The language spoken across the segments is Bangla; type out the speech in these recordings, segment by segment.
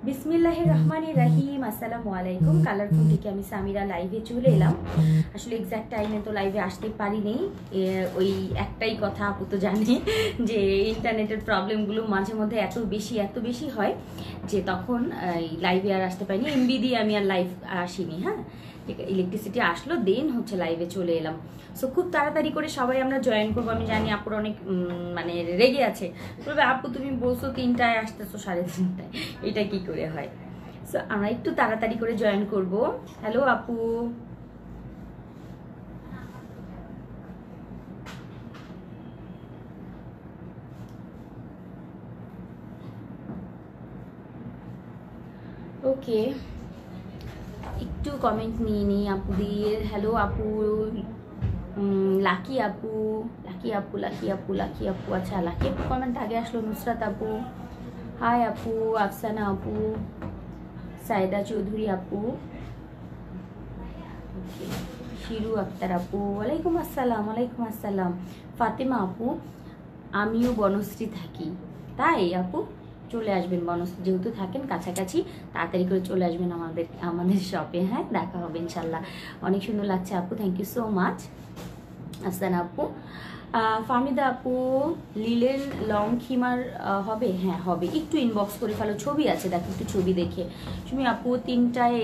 বিসমিল্লাহির রহমানির রহিম। আসসালামু আলাইকুম। কালারফুল থেকে আমি সামিরা লাইভে চলে এলাম। আসলে এক্স্যাক্ট টাইমে তো লাইভে আসতে পারিনি, ওই একটাই কথা, আপু তো জানে যে ইন্টারনেটের প্রবলেমগুলো মাঝে মধ্যে এত বেশি হয় যে তখন লাইভে আর আসতে পারিনি। এমবি দিয়ে আমি আর লাইভ আসিনি। হ্যাঁ, ইলেকট্রিসিটি আসলো, দেন হচ্ছে লাইভে চলে এলাম। সো খুব তাড়াতাড়ি করে সবাই আমরা জয়েন করবো। আমি জানি আপুর অনেক মানে রেগে আছে, বলবে আপু তুমি বলছো 3টায় আসতেছো 3:30টায়, এটা কি করে হয়? সো আমরা একটু তাড়াতাড়ি করে জয়েন করব। হ্যালো আপু, ওকে, একটু কমেন্ট নিয়ে নিই আপুদের। হ্যালো আপু, লাকি আপু, লাকি আপু, লাকি আপু, লাকি আপু, আচ্ছা লাকি আপু কমেন্ট আগে আসলো। নুসরাত আপু হাই আপু, আফসানা আপু, সাইদা চৌধুরী আপু, শিরু আক্তার আপু, ওয়ালাইকুম আসসালাম। ওয়ালাইকুম আসসালাম। ফাতেমা আপু, আমিও বনশ্রী থাকি। তাই আপু, চলে আসবেন বনশ্রী, যেহেতু থাকেন কাছাকাছি, তাড়াতাড়ি করে চলে আসবেন আমাদের শপে। হ্যাঁ, দেখা হবে ইনশাল্লাহ। অনেক সুন্দর লাগছে আপু, thank you so much. Afsana আপু, ফাহমিদা আপু, লিলের লং খিমার হবে? হ্যাঁ হবে, একটু ইনবক্স করে ফেলো, ছবি আছে দেখো, একটু ছবি দেখে। সুমি আপু 3টায়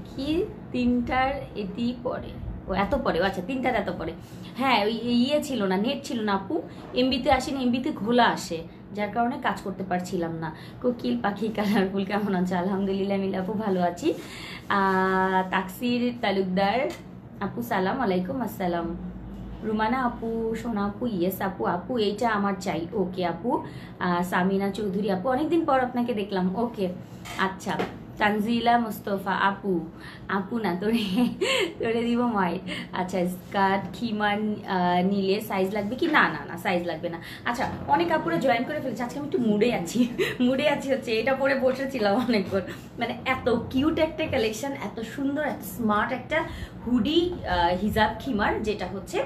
কি 3টার এটি পরে? ও এত পরে, আচ্ছা 3টার এত পরে। হ্যাঁ ওই ইয়ে ছিল না, নেট ছিল না আপু, এমবিতে আসেনি, এমবিতে ঘোলা আসে, যার কারণে কাজ করতে পারছিলাম না। কোকিল পাখি কালারফুল কেমন আছে? আলহামদুলিল্লাহ মিল আপু ভালো আছি। তাকসির তালুকদার আপু সালাম আলাইকুম। আসসালাম। রুমানা আপু, সোনা আপু, ইয়েস আপু, আপু এইটা আমার চাই। ওকে আপু। সামিনা চৌধুরী আপু, অনেকদিন পর আপনাকে দেখলাম। ওকে আচ্ছা। তানজিলা মুস্তফা আপু, আপু না তোরে তোরে দিব মাইট। আচ্ছা, স্কার্ট খিমা নিলে সাইজ লাগবে কি? না না না, সাইজ লাগবে না। আচ্ছা, অনেক আপুরা জয়েন করে ফেলেছে, আজকে আমি একটু মুডে আছি হচ্ছে, এটা পরে বসেছিলাম অনেকক্ষণ। মানে এত কিউট একটা কালেকশন, এত সুন্দর, এত স্মার্ট একটা হুডি হিজাব খিমার, যেটা হচ্ছে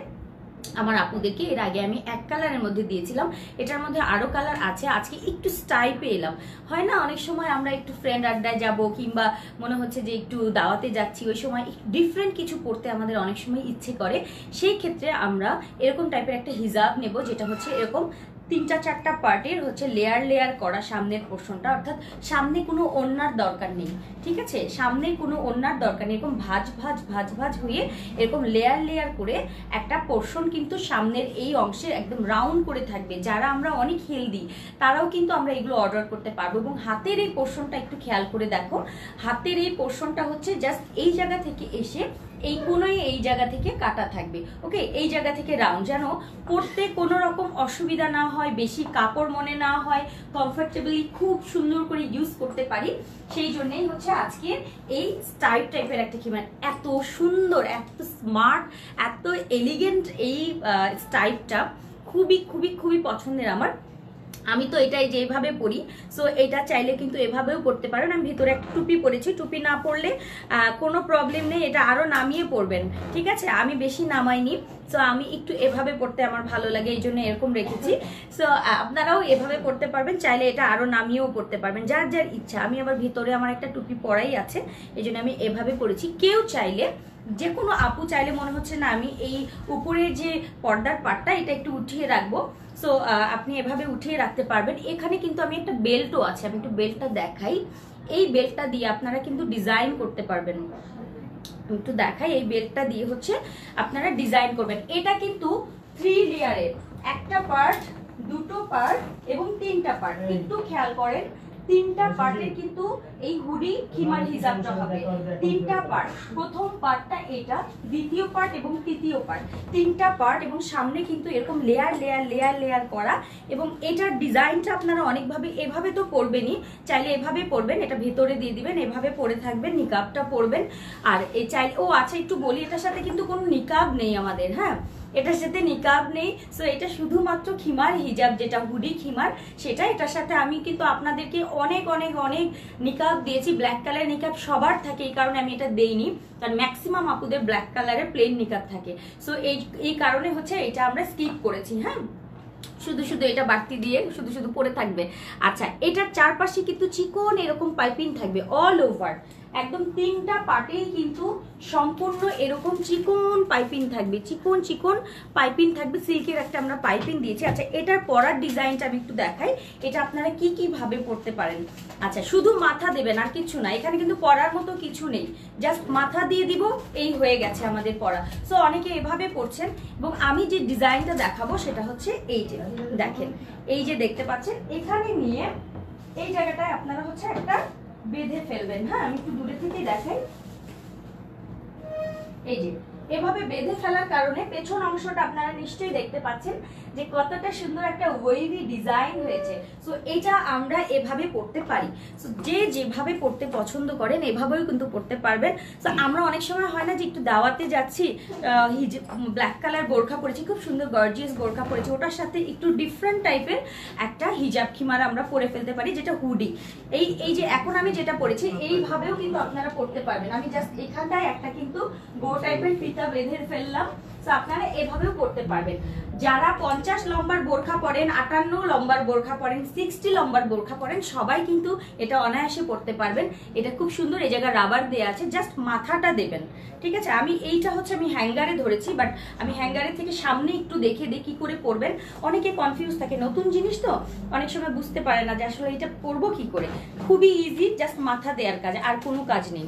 আমার আপুদেরকে এর আগে আমি এক কালারের মধ্যে দিয়েছিলাম। এটার মধ্যে আরো কালার আছে। আজকে একটু স্টাইপে এলাম। হয় না অনেক সময় আমরা একটু ফ্রেন্ড আড্ডায় যাব, কিংবা মনে হচ্ছে যে একটু দাওয়াতে যাচ্ছি, ওই সময় ডিফারেন্ট কিছু পড়তে আমাদের অনেক সময় ইচ্ছে করে। সেই ক্ষেত্রে আমরা এরকম টাইপের একটা হিজাব নেব, যেটা হচ্ছে এরকম 3-4টা পার্টের হচ্ছে লেয়ার করা সামনের পোর্শনটা, অর্থাৎ সামনে কোনো ওড়নার দরকার নেই। ঠিক আছে, সামনে কোনো ওড়নার দরকার নেই, এরকম ভাজ হয়ে এরকম লেয়ার করে একটা পোর্শন কিন্তু সামনের এই অংশে একদম রাউন্ড করে থাকবে। যারা আমরা অনেক হেলদি তারাও কিন্তু আমরা এগুলো অর্ডার করতে পারবো। এবং হাতের এই পোর্শনটা একটু খেয়াল করে দেখো, হাতের এই পোর্শনটা হচ্ছে জাস্ট এই জায়গা থেকে এসে এই কোনোই এই জায়গা থেকে কাটা থাকবে। ওকে, এই জায়গা থেকে রাউন্ড, যেন পরতে কোনো রকম অসুবিধা না হয়, বেশি কাপড় মনে না হয়, কমফোর্টেবলি খুব সুন্দর করে ইউজ করতে পারি। সেই জন্যই হচ্ছে আজকে এই স্টাইপ টাইপের একটা খিমার, এত সুন্দর, এত স্মার্ট, এত এলিগেন্ট এই স্টাইপটা খুবই পছন্দের আমার। আমি তো এটাই যেভাবে পরি, সো এটা চাইলে কিন্তু এভাবেও পরতে পারেন। আমি ভিতরে একটা টুপি পরেছি, টুপি না পরলে কোনো প্রবলেম নেই, এটা আরো নামিয়ে পরবেন। ঠিক আছে, আমি বেশি নামাইনি, সো আমি একটু এভাবে পরতে আমার ভালো লাগে, এই জন্য এরকম রেখেছি। সো আপনারাও এভাবে পরতে পারবেন, চাইলে এটা আরো নামিয়েও পরতে পারবেন, যার যার ইচ্ছা। আমি আবার ভিতরে আমার একটা টুপি পরাই আছে, এই জন্য আমি এভাবে পরেছি। কেউ চাইলে, যে কোনো আপু চাইলে, মনে হচ্ছে না আমি এই উপরের যে পর্দার পাটটা এটা একটু উঠিয়ে রাখবো, সো আপনি এভাবে উঠিয়ে রাখতে পারবেন। এখানে কিন্তু আমি একটা বেল্টও আছে, আমি একটু বেল্টটা দেখাই। এই বেল্টটা দিয়ে আপনারা কিন্তু ডিজাইন করতে পারবেন। একটু দেখাই, এই বেল্টটা দিয়ে হচ্ছে আপনারা ডিজাইন করবেন। এটা কিন্তু 3 লেয়ারের, একটা পার্ট, দুটো পার্ট এবং 3টা পার্ট। একটু খেয়াল করেন, 3টা পার্টের কিন্তু এই হুডি খিমার হিজাবটা হবে। 3টা পার্ট, প্রথম পার্টটা এটা, দ্বিতীয় পার্ট এবং তৃতীয় পার্ট, 3টা পার্ট, এবং সামনে কিন্তু এরকম লেয়ার করা। এবং এটার ডিজাইনটা আপনারা অনেকভাবে, এভাবে তো পরবেনই, চাইলে এভাবে পরবেন, এটা ভেতরে দিয়ে দিবেন, এভাবে পরে থাকবেন, নিকাবটা পরবেন। আর এই চাইলে, ও আচ্ছা একটু বলি, এটার সাথে কিন্তু কোনো নিকাব নেই আমাদের। হ্যাঁ, এটার সাথে নিকাব নেই, সো এটা শুধুমাত্র খিমার হিজাব, যেটা হুডি খিমার সেটা। এটার সাথে আমি কিন্তু আপনাদেরকে অনেক নিকাব দিয়েছি। ব্ল্যাক কালার নিকাব সবার থাকে, এই কারণে আমি এটা দেইনি, কারণ ম্যাক্সিমাম আপুদের ব্ল্যাক কালারের প্লেন নিকাব থাকে। সো এই কারণে হচ্ছে এটা আমরা স্কিপ করেছি। হ্যাঁ, শুধু শুধু এটা বাড়তি দিয়ে শুধু শুধু পরে থাকবে। আচ্ছা, এটার চারপাশে কিন্তু চিকন এরকম পাইপিং থাকবে অল ওভার, একদম 3টা পার্টেই কিন্তু সম্পূর্ণ এরকম চিকন পাইপিং থাকবে, চিকন চিকন পাইপিং থাকবে, সিল্কের একটা আমরা পাইপিং দিয়েছি। আচ্ছা, এটার পরার ডিজাইনটা আমি একটু দেখাই, এটা আপনারা কি কি ভাবে পরতে পারেন। আচ্ছা, শুধু মাথা দেবেন আর কিছু না, এখানে কিন্তু পরার মতো কিছু নেই, জাস্ট মাথা দিয়ে দিব, এই হয়ে গেছে আমাদের পরা। সো অনেকে এভাবে পরছেন, এবং আমি যে ডিজাইনটা দেখাবো সেটা হচ্ছে এই যে দেখেন, এই যে দেখতে পাচ্ছেন এখানে নিয়ে এই জায়গাটায় আপনারা হচ্ছে একটা বেঁধে ফেলবেন। হ্যাঁ, আমি একটু দূরে থেকে দেখাই, এই যে এভাবে বেঁধে ফেলার কারণে পেছন অংশটা আপনারা নিশ্চয়ই দেখতে পাচ্ছেন যে কতটা সুন্দর একটা ওয়েভি ডিজাইন হয়েছে। সো এটা আমরা এভাবে পড়তে পারি। সো যে যেভাবে পড়তে পছন্দ করেন এভাবেও কিন্তু পড়তে পারবেন। সো আমরা অনেক সময় হয় না যে একটু দাওয়াতে যাচ্ছি, ব্ল্যাক কালার বোরখা পরেছি, খুব সুন্দর গর্জিয়াস বোরখা পরেছি, ওটার সাথে একটু ডিফারেন্ট টাইপের একটা হিজাব খিমারা আমরা পরে ফেলতে পারি, যেটা হুডি। এই যে এখন আমি যেটা পরেছি এইভাবেও কিন্তু আপনারা পড়তে পারবেন। আমি জাস্ট এখানটায় একটা কিন্তু গো টাইপের ফিতা বেঁধে ফেললাম, তো আপনারা এভাবেও পড়তে পারবেন। যারা 50 লম্বার বোরখা পরেন, 58 লম্বার বোরখা পরেন, 60 লম্বার বোরখা পরেন, সবাই কিন্তু এটা অনায়াসে পড়তে পারবেন। এটা খুব সুন্দর, এই জায়গায় রাবার দেয়া আছে, জাস্ট মাথাটা দেবেন। ঠিক আছে, আমি এইটা হচ্ছে আমি হ্যাঙ্গারে ধরেছি, বাট আমি হ্যাঙ্গারের থেকে সামনে একটু দেখে দিয়ে কি করে পরবেন। অনেকে কনফিউজ থাকে, নতুন জিনিস তো অনেক সময় বুঝতে পারে না যে আসলে এটা পরবো কি করে। খুবই ইজি, জাস্ট মাথা দেওয়ার কাজ, আর কোনো কাজ নেই।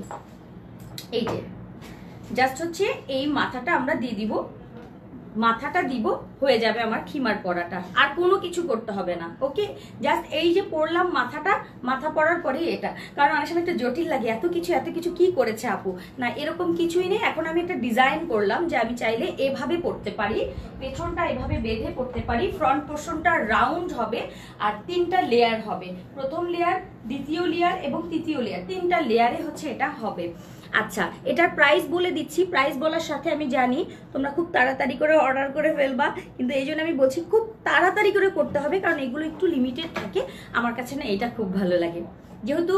এই যে জাস্ট হচ্ছে এই মাথাটা আমরা দিয়ে দিব, মাথাটা দিব, হয়ে যাবে আমার খিমার পরাটা, আর কোনো কিছু করতে হবে না। ওকে, জাস্ট এই যে পরলাম মাথাটা, মাথা পরার পরে এটা, কারণ অনেক সময় একটা জটিল লাগে, এত কিছু কি করেছে আপু, না এরকম কিছুই নেই। এখন আমি একটা ডিজাইন করলাম যে আমি চাইলে এভাবে পরতে পারি, পেছনটা এভাবে বেঁধে পরতে পারি, ফ্রন্ট পোর্শনটা রাউন্ড হবে, আর 3টা লেয়ার হবে, প্রথম লেয়ার, দ্বিতীয় লেয়ার এবং তৃতীয় লেয়ার, 3টা লেয়ারে হচ্ছে এটা হবে। আচ্ছা, এটার প্রাইস বলে দিচ্ছি। প্রাইস বলার সাথে আমি জানি তোমরা খুব তাড়াতাড়ি করে অর্ডার করে ফেলবা, কিন্তু এই জন্য আমি বলছি খুব তাড়াতাড়ি করে করতে হবে, কারণ এগুলো একটু লিমিটেড থাকে। আমার কাছে না এটা খুব ভালো লাগে, যেহেতু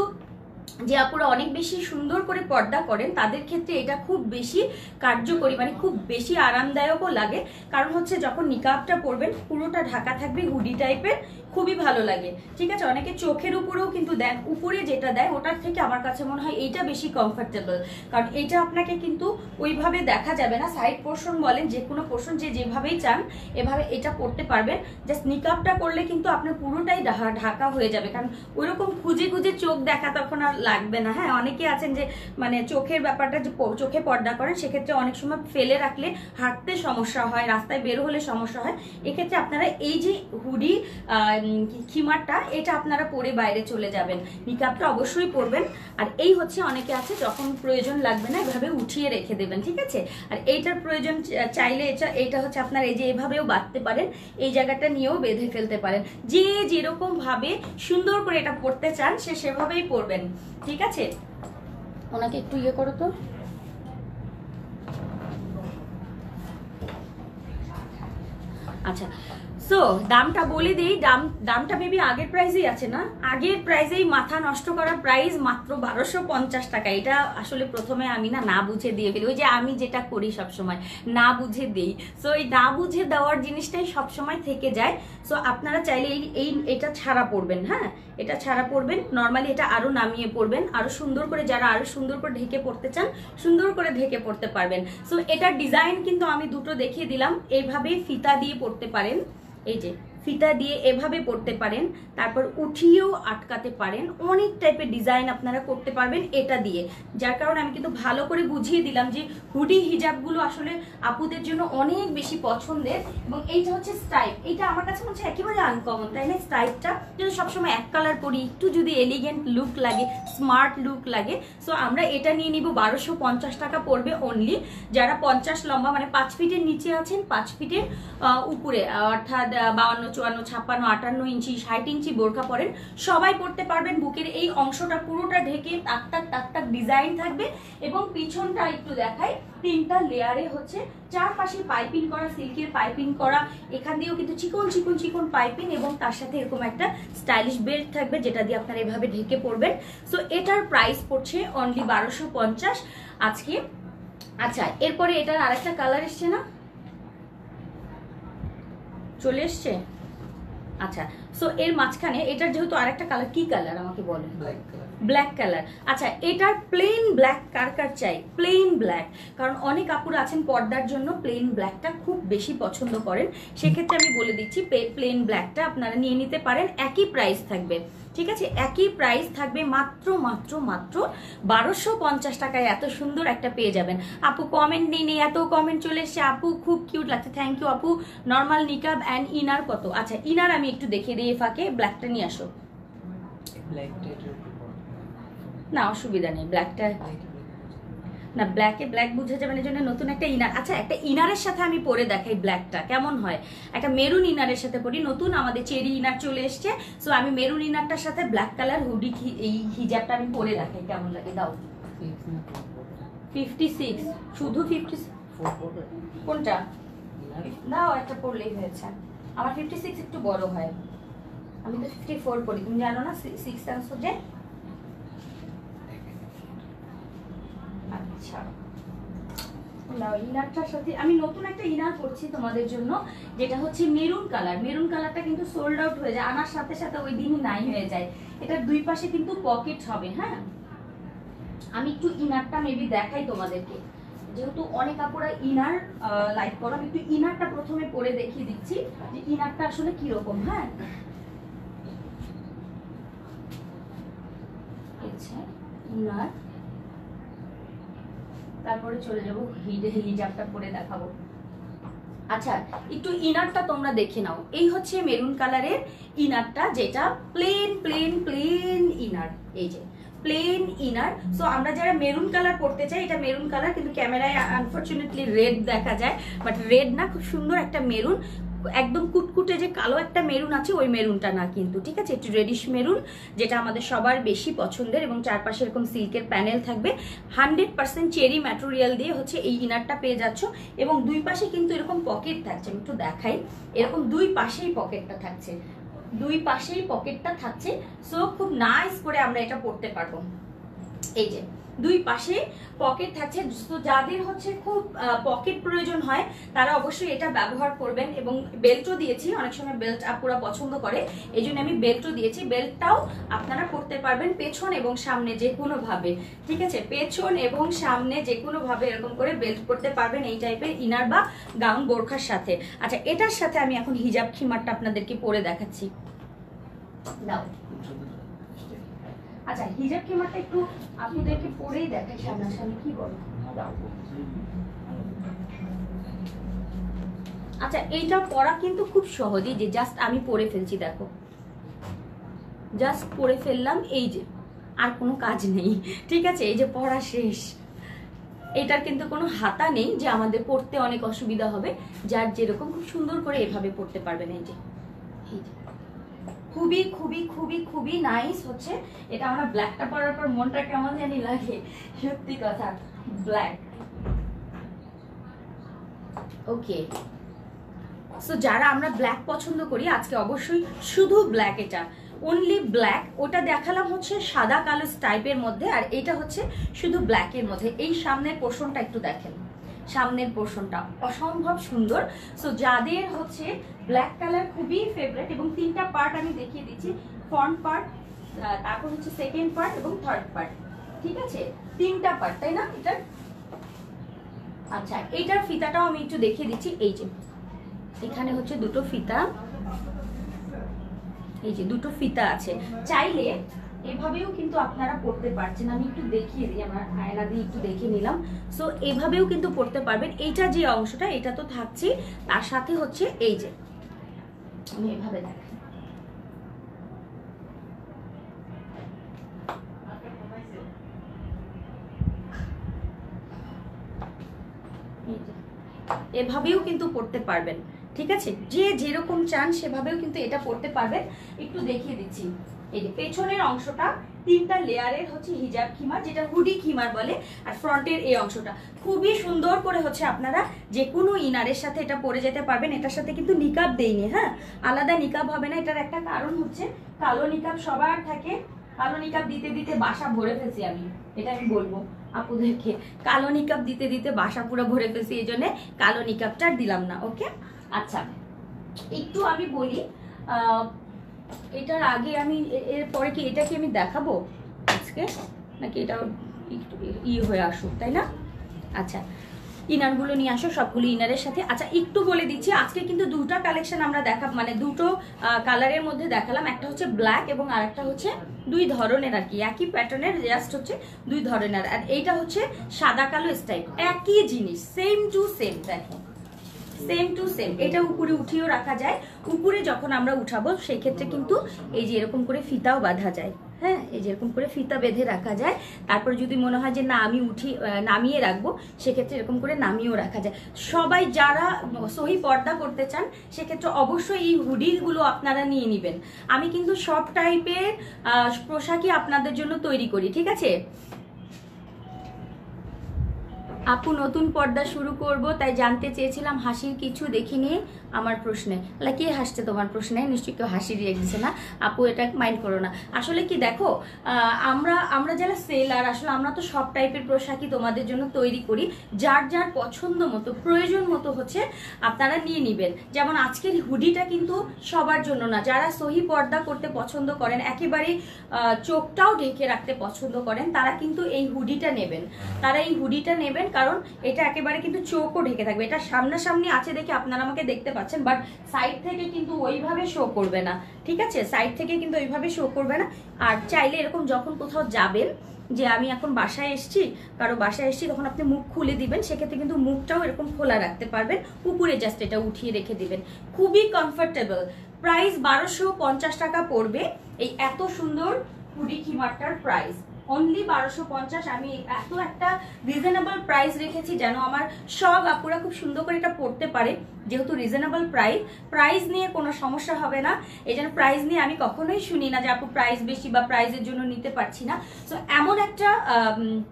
যে আপুরা অনেক বেশি সুন্দর করে পর্দা করেন তাদের ক্ষেত্রে এটা খুব বেশি কার্যকরী, মানে খুব বেশি আরামদায়কও লাগে। কারণ হচ্ছে যখন নিকাবটা পরবেন পুরোটা ঢাকা থাকবে, হুডি টাইপের, খুবই ভালো লাগে। ঠিক আছে, অনেকে চোখের উপরেও কিন্তু দেন, উপরে যেটা দেয় ওটার থেকে আমার কাছে মনে হয় এইটা বেশি কমফোর্টেবল, কারণ এটা আপনাকে কিন্তু ওইভাবে দেখা যাবে না। সাইড পোর্শন বলেন, যে কোনো পোর্শন যে যেভাবেই চান এভাবে এটা পরতে পারবেন। জাস্ট নিকাবটা করলে কিন্তু আপনার পুরোটাই ঢাকা হয়ে যাবে, কারণ ওইরকম খুঁজে খুঁজে চোখ দেখা তখন আর লাগবে না। হ্যাঁ, অনেকে আছেন যে মানে চোখের ব্যাপারটা যে চোখে পর্দা করেন, সেক্ষেত্রে অনেক সময় ফেলে রাখলে হাঁটতে সমস্যা হয়, রাস্তায় বের হলে সমস্যা হয়। এক্ষেত্রে আপনারা এই যে হুডি খিমারটা, এটা আপনারা পরে বাইরে চলে যাবেন, নিকাবটা অবশ্যই পরবেন। আর এই হচ্ছে অনেকে আছে যখন প্রয়োজন লাগবে না এভাবে উঠিয়ে রেখে দেবেন। ঠিক আছে, আর এইটার প্রয়োজন চাইলে এইটা হচ্ছে আপনারা এই যে এভাবেও বাঁধতে পারেন, এই জায়গাটা নিয়েও বেঁধে ফেলতে পারেন। যে যেরকম ভাবে সুন্দর করে এটা পরতে চান সে সেভাবেই পরবেন। ঠিক আছে, ওনাকে একটু ইয়ে করো তো। আচ্ছা, সো দামটা বলে দিই, দামটা মেবি আগের প্রাইসেই আছে না, আগের প্রাইসেই মাথা নষ্ট করার প্রাইস মাত্র 1250 টাকা। এটা আসলে প্রথমে আমি না বুঝে দিয়ে ফেলি, ওই যে আমি যেটা করি সবসময় না বুঝে দিই। সো এই না বুঝে দেওয়ার জিনিসটাই সবসময় থেকে যায়। সো আপনারা চাইলে এটা ছাড়া পড়বেন, হ্যাঁ এটা ছাড়া পড়বেন, নর্মালি এটা আরো নামিয়ে পড়বেন, আরো সুন্দর করে, যারা আরো সুন্দর করে ঢেকে পড়তে চান সুন্দর করে ঢেকে পড়তে পারবেন। সো এটার ডিজাইন কিন্তু আমি দুটো দেখিয়ে দিলাম, এইভাবে ফিতা দিয়ে পড়তে পারেন, এই যে ফিতা দিয়ে এভাবে পড়তে পারেন, তারপর উঠিয়েও আটকাতে পারেন, অনেক টাইপের ডিজাইন আপনারা করতে পারবেন এটা দিয়ে। যার কারণে আমি কিন্তু ভালো করে বুঝিয়ে দিলাম যে হুডি হিজাবগুলো আসলে আপুদের জন্য অনেক বেশি পছন্দের। এবং এইটা হচ্ছে স্ট্রাইপ, এটা আমার কাছে মনে হচ্ছে একেবারে আনকমন, তাই না? স্ট্রাইপটা যদি সবসময় এক কালার পরি, একটু যদি এলিগেন্ট লুক লাগে, স্মার্ট লুক লাগে, সো আমরা এটা নিয়ে নিব। 1250 টাকা পড়বে অনলি। যারা 50 লম্বা মানে 5 ফিটের নিচে আছেন, 5 ফিটের উপরে অর্থাৎ 52, 54, 56, 58 ইঞ্চি, 60 ইঞ্চি বোরখা পরেন সবাই পড়তে পারবেন। বুকের এই অংশটা পুরোটা ঢেকে টাক টাক ডিজাইন থাকবে, এবং পিছনটা একটু দেখাই, 3টা লেয়ারে হচ্ছে, চারপাশে পাইপিং করা, সিল্কের পাইপিং করা, এখান দিয়েও কিন্তু চিকন চিকন চিকন পাইপিং, এবং তার সাথে এরকম একটা স্টাইলিশ বেল্ট থাকবে যেটা দিয়ে আপনারা এভাবে ঢেকে পড়বেন। সো এটার প্রাইস পড়ছে অনলি 1250 আজকে। আচ্ছা, এরপরে এটার আরেকটা কালার এসছে না, চলে এসছে, আচ্ছা, সো এর মাঝখানে এটার যেহেতু আরেকটা কালার, কি কালার আমাকে বলেন? Black colour. আচ্ছা, এটার প্লেন ব্ল্যাক কার কার চাই? প্লেন ব্ল্যাক, কারণ অনেক আপুরা আছেন পর্দার জন্য প্লেন ব্ল্যাকটা খুব বেশি পছন্দ করেন, সেক্ষেত্রে আমি বলে দিচ্ছি প্লেন ব্ল্যাকটা আপনারা নিয়ে নিতে পারেন। একই প্রাইস থাকবে, ঠিক আছে, একই প্রাইস থাকবে, মাত্র মাত্র মাত্র 1250 টাকায় এত সুন্দর একটা পেয়ে যাবেন। আপু কমেন্ট নেই, এত কমেন্ট চলে এসছে, আপু খুব কিউট লাগছে, থ্যাংক ইউ আপু। নর্মাল নিকাব অ্যান্ড ইনার কত? আচ্ছা, ইনার আমি একটু দেখিয়ে দিই ফাঁকে, ব্ল্যাকটা নিয়ে আসো। না অসুবিধা নেই, ব্ল্যাকটা না, ব্ল্যাকে ব্ল্যাক বুঝে যাবেন, এর জন্য নতুন একটা ইনার। আচ্ছা, একটা ইনারের সাথে আমি পরে দেখাই ব্ল্যাকটা কেমন হয়। একটা মেরুন ইনারের সাথে পরি, নতুন আমাদের চেরি ইনার চলে এসছে, সো আমি মেরুন ইনারটার সাথে ব্ল্যাক কালার হুডি এই হিজাবটা আমি পরে দেখাই কেমন লাগে। দাও 56, শুধু 56? কোনটা? দাও একটা পরলেই হয়েছে। আমার 56 একটু বড় হয়, আমি তো 54 পরি, তুমি জানো না 6 আনছো যে। আচ্ছা, ইনারটার সাথে আমি নতুন একটা ইনার করছি তোমাদের জন্য, যেটা হচ্ছে মেরুন কালার। মেরুন কালারটা কিন্তু সোল্ড আউট হয়ে যায়, আনার সাথে সাথে ওই দিনই নাই হয়ে যায়। এটার দুই পাশে কিন্তু পকেট হবে। হ্যাঁ, আমি একটু ইনারটা মেবি দেখাই তোমাদেরকে, যেহেতু অনেক আপুরা ইনার লাইক করো, আমি একটু ইনারটা প্রথমে পরে দেখিয়ে দিচ্ছি যে ইনারটা আসলে কিরকম। হ্যাঁ, ইনার, তারপরে চলে যাবো হিজাবটা পরে দেখাবো। আচ্ছা, একটু ইনারটা তোমরা দেখে নাও। এই হচ্ছে মেরুন কালারের ইনারটা, যেটা প্লেন প্লেন প্লেন ইনার, এই যে প্লেন ইনার। সো আমরা যারা মেরুন কালার পড়তে চাই, এটা মেরুন কালার, কিন্তু ক্যামেরায় আনফরচুনেটলি রেড দেখা যায়, বাট রেড না, খুব সুন্দর একটা মেরুন, একদম কুটকুটে যে কালো একটা মেরুন আছে ওই মেরুনটা না কিন্তু, ঠিক আছে, একটু রেডিশ মেরুন, যেটা আমাদের সবার বেশি পছন্দের, এবং চারপাশে এরকম সিল্কের প্যানেল থাকবে। 100% চেরি ম্যাটেরিয়াল দিয়ে হচ্ছে এই ইনারটা পেয়ে যাচ্ছ, এবং দুই পাশে কিন্তু এরকম পকেট থাকছে, আমি একটু দেখাই, এরকম দুই পাশেই পকেটটা থাকছে, দুই পাশেই পকেটটা থাকছে। সো খুব নাইস করে আমরা এটা পড়তে পারবো। এই যে দুই পাশে পকেট থাকছে, তো যাদের হচ্ছে খুব পকেট প্রয়োজন হয় তারা অবশ্যই এটা ব্যবহার করবেন। এবং বেল্টও দিয়েছি, অনেক সময় বেল্ট আপুরা পছন্দ করে, এই জন্য আমি বেল্টও দিয়েছি। বেল্টটাও আপনারা করতে পারবেন পেছন এবং সামনে যে কোনো ভাবে, ঠিক আছে, পেছন এবং সামনে যে কোনো ভাবে এরকম করে বেল্ট করতে পারবেন এই টাইপের ইনার বা গাউন বোরখার সাথে। আচ্ছা, এটার সাথে আমি এখন হিজাব খিমারটা আপনাদেরকে পরে দেখাচ্ছি। দাও, আচ্ছা, হিজাব খিমারটা একটু আপনাদেরকে পরেই দেখাই সামনাসামনি, কি বলো? আচ্ছা, এইটা পরা কিন্তু খুব সহজই, যে জাস্ট আমি পরে ফেলছি, দেখো জাস্ট পরে ফেললাম, এই যে আর কোনো কাজ নেই, ঠিক আছে, এই যে পরা শেষ। এটার কিন্তু কোনো হাতা নেই যে আমাদের পড়তে অনেক অসুবিধা হবে, যার যেরকম খুব সুন্দর করে এভাবে পড়তে পারবেন। এই যে খুবই খুবই খুবই খুবই নাইস হচ্ছে এটা। আমরা ব্ল্যাকটা পরার পর মনটা কেমন জানি লাগে, সত্যি কথা, ব্ল্যাক। ওকে, সো যারা আমরা ব্ল্যাক পছন্দ করি, আজকে অবশ্যই শুধু ব্ল্যাক, এটা অনলি ব্ল্যাক। ওটা দেখালাম হচ্ছে সাদা কালো টাইপের মধ্যে, আর এটা হচ্ছে শুধু ব্ল্যাকের মধ্যে। এই সামনের পোর্শনটা একটু দেখেন, সামনের পোর্শনটা অসম্ভব সুন্দর। সো যাদের হচ্ছে ব্ল্যাক কালার খুবই ফেভারিট, এবং তিনটা পার্ট আমি দেখিয়ে দিচ্ছি, ফ্রন্ট পার্ট, তারপর হচ্ছে সেকেন্ড পার্ট এবং থার্ড পার্ট, ঠিক আছে, তিনটা পার্ট, তাই না এটার? আচ্ছা, এইটার ফিতাটাও আমি একটু দেখিয়ে দিচ্ছি। এই যে এখানে হচ্ছে দুটো ফিতা, এই যে দুটো ফিতা আছে, চাইলে এভাবেও কিন্তু আপনারা পড়তে পারছেন। আমি একটু দেখিয়ে দিই, আমার আয়না দিয়ে একটু দেখে নিলাম। সো এভাবেও কিন্তু পড়তে পারবেন। এইটা যে অংশটা, এটা তো থাকছে, তার সাথে হচ্ছে এই যে আমি এভাবে দেখাই, এভাবেও কিন্তু পড়তে পারবেন, ঠিক আছে, যে যেরকম চান সেভাবেও কিন্তু এটা পড়তে পারবেন। একটু দেখিয়ে দিচ্ছি, এই যে পেছনের অংশটা তিনটা লেয়ারের হচ্ছে হিজাব খিমার, যেটা হুডি খিমার বলে, আর ফ্রন্টের এই অংশটা খুবই সুন্দর করে হচ্ছে আপনারা যে কোনো ইনারের সাথে এটা পরে যেতে পারবেন। এটার সাথে কিন্তু নিকাব দেইনি, হ্যাঁ, আলাদা নিকাব হবে না। এটার একটা কারণ হচ্ছে কালো নিকাব সবার থাকে, কালো নিকাব দিতে দিতে বাসা ভরে ফেলছি আমি, এটা আমি বলবো আপুদেরকে, কালো নিকাব দিতে দিতে বাসা পুরো ভরে ফেলছি, এই জন্য কালো নিকাবটা দিলাম না। ওকে, আচ্ছা, একটু আমি বলি এটার আগে আমি এরপরে কি এটা কি আমি দেখাবো আজকে, নাকি এটা হয়ে আসুক, তাই না? আচ্ছা, ইনারগুলো নিয়ে আসো, সবগুলো ইনারের সাথে। আচ্ছা, একটু বলে দিচ্ছি, আজকে কিন্তু দুটো কালেকশন আমরা মানে দুটো কালারের মধ্যে দেখালাম। একটা হচ্ছে ব্ল্যাক এবং আরেকটা হচ্ছে দুই ধরনের আর কি, একই প্যাটার্নের, জাস্ট হচ্ছে দুই ধরনের। আর এইটা হচ্ছে সাদা কালো স্টাইল, একই জিনিস, সেম টু সেম। দেখো, সেম টু সেম। এটা উপরে উঠিয়েও রাখা যায়, উপরে যখন আমরা উঠাবো সেই ক্ষেত্রে কিন্তু এই যে এরকম করে ফিতাও বাঁধা যায়। হ্যাঁ, এই যেরকম করে ফিতা বেঁধে রাখা যায়। তারপর যদি মনে হয় যে না আমি নামিয়ে রাখবো, সেক্ষেত্রে এরকম করে নামিয়েও রাখা যায়। সবাই যারা সহি পর্দা করতে চান সেক্ষেত্রে অবশ্যই এই হুডিগুলো আপনারা নিয়ে নেবেন। আমি কিন্তু সব টাইপের পোশাকই আপনাদের জন্য তৈরি করি, ঠিক আছে? আপু নতুন পর্দা শুরু করব, তাই জানতে চেয়েছিলাম হাসির কিছু দেখিনি আমার প্রশ্নে। তাহলে কে হাসছে তোমার প্রশ্নে? নিশ্চয়ই কেউ হাসি রিয়েক্ট দিচ্ছে না। আপু এটা মাইন্ড করো না। আসলে কি দেখো, আমরা যারা সেলার, আসলে আমরা তো সব টাইপের পোশাকই তোমাদের জন্য তৈরি করি। যার যার পছন্দ মতো, প্রয়োজন মতো হচ্ছে আপনারা নিয়ে নেবেন। যেমন আজকের হুডিটা কিন্তু সবার জন্য না, যারা সহি পর্দা করতে পছন্দ করেন, একেবারে চোখটাও ঢেকে রাখতে পছন্দ করেন, তারা কিন্তু এই হুডিটা নেবেন। কারণ এটা একেবারে কিন্তু চোখও ঢেকে থাকবে। এটা সামনাসামনি আছে দেখে আপনারা আমাকে দেখতে পাচ্ছেন, বাট সাইড থেকে কিন্তু ওইভাবে শো করবে না, ঠিক আছে? সাইড থেকে কিন্তু ওইভাবে শো করবে না। আর চাইলে এরকম যখন কোথাও যাবেন, যে আমি এখন বাসায় এসছি, কারো বাসায় এসছি, তখন আপনি মুখ খুলে দিবেন, সেক্ষেত্রে কিন্তু মুখটাও এরকম খোলা রাখতে পারবেন। উপরে জাস্ট এটা উঠিয়ে রেখে দিবেন, খুবই কমফোর্টেবল। প্রাইস 1250 টাকা পড়বে এই এত সুন্দর হুডি খিমারটার প্রাইস। অনলি 1250। আমি এত একটা রিজনেবল প্রাইস রেখেছি যেন আমার সব আপুরা খুব সুন্দর করে এটা পড়তে পারে। যেহেতু রিজনেবল প্রাইস নিয়ে কোনো সমস্যা হবে না। এই জন্য প্রাইস নিয়ে আমি কখনোই শুনি না যে আপু প্রাইস বেশি বা প্রাইসের জন্য নিতে পারছি না। সো এমন একটা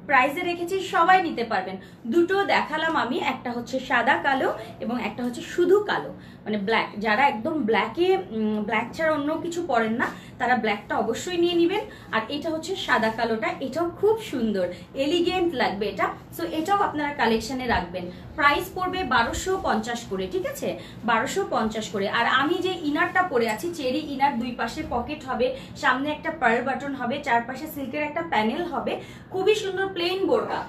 প্রাইসে রেখেছি সবাই নিতে পারবেন। দুটো দেখালাম আমি, একটা হচ্ছে সাদা কালো এবং একটা হচ্ছে শুধু কালো, মানে ব্ল্যাক। যারা একদম ব্ল্যাক ছাড়া অন্য কিছু পরেন না, তারা ব্ল্যাকটা অবশ্যই নিয়ে নেবেন। আর এটা হচ্ছে সাদা কালোটা, এটাও খুব সুন্দর, এলিগেন্ট লাগবে এটা। সো এটাও আপনারা কালেকশনে রাখবেন। প্রাইস পড়বে 1250 করে, ঠিক আছে? 1250 করে। আর আমি যে ইনারটা পরে আছি, চেরি ইনার, দুই পাশে পকেট হবে, সামনে একটা পার্ল বাটন হবে, চারপাশে সিল্কের একটা প্যানেল হবে, খুবই সুন্দর প্লেন বোরকা,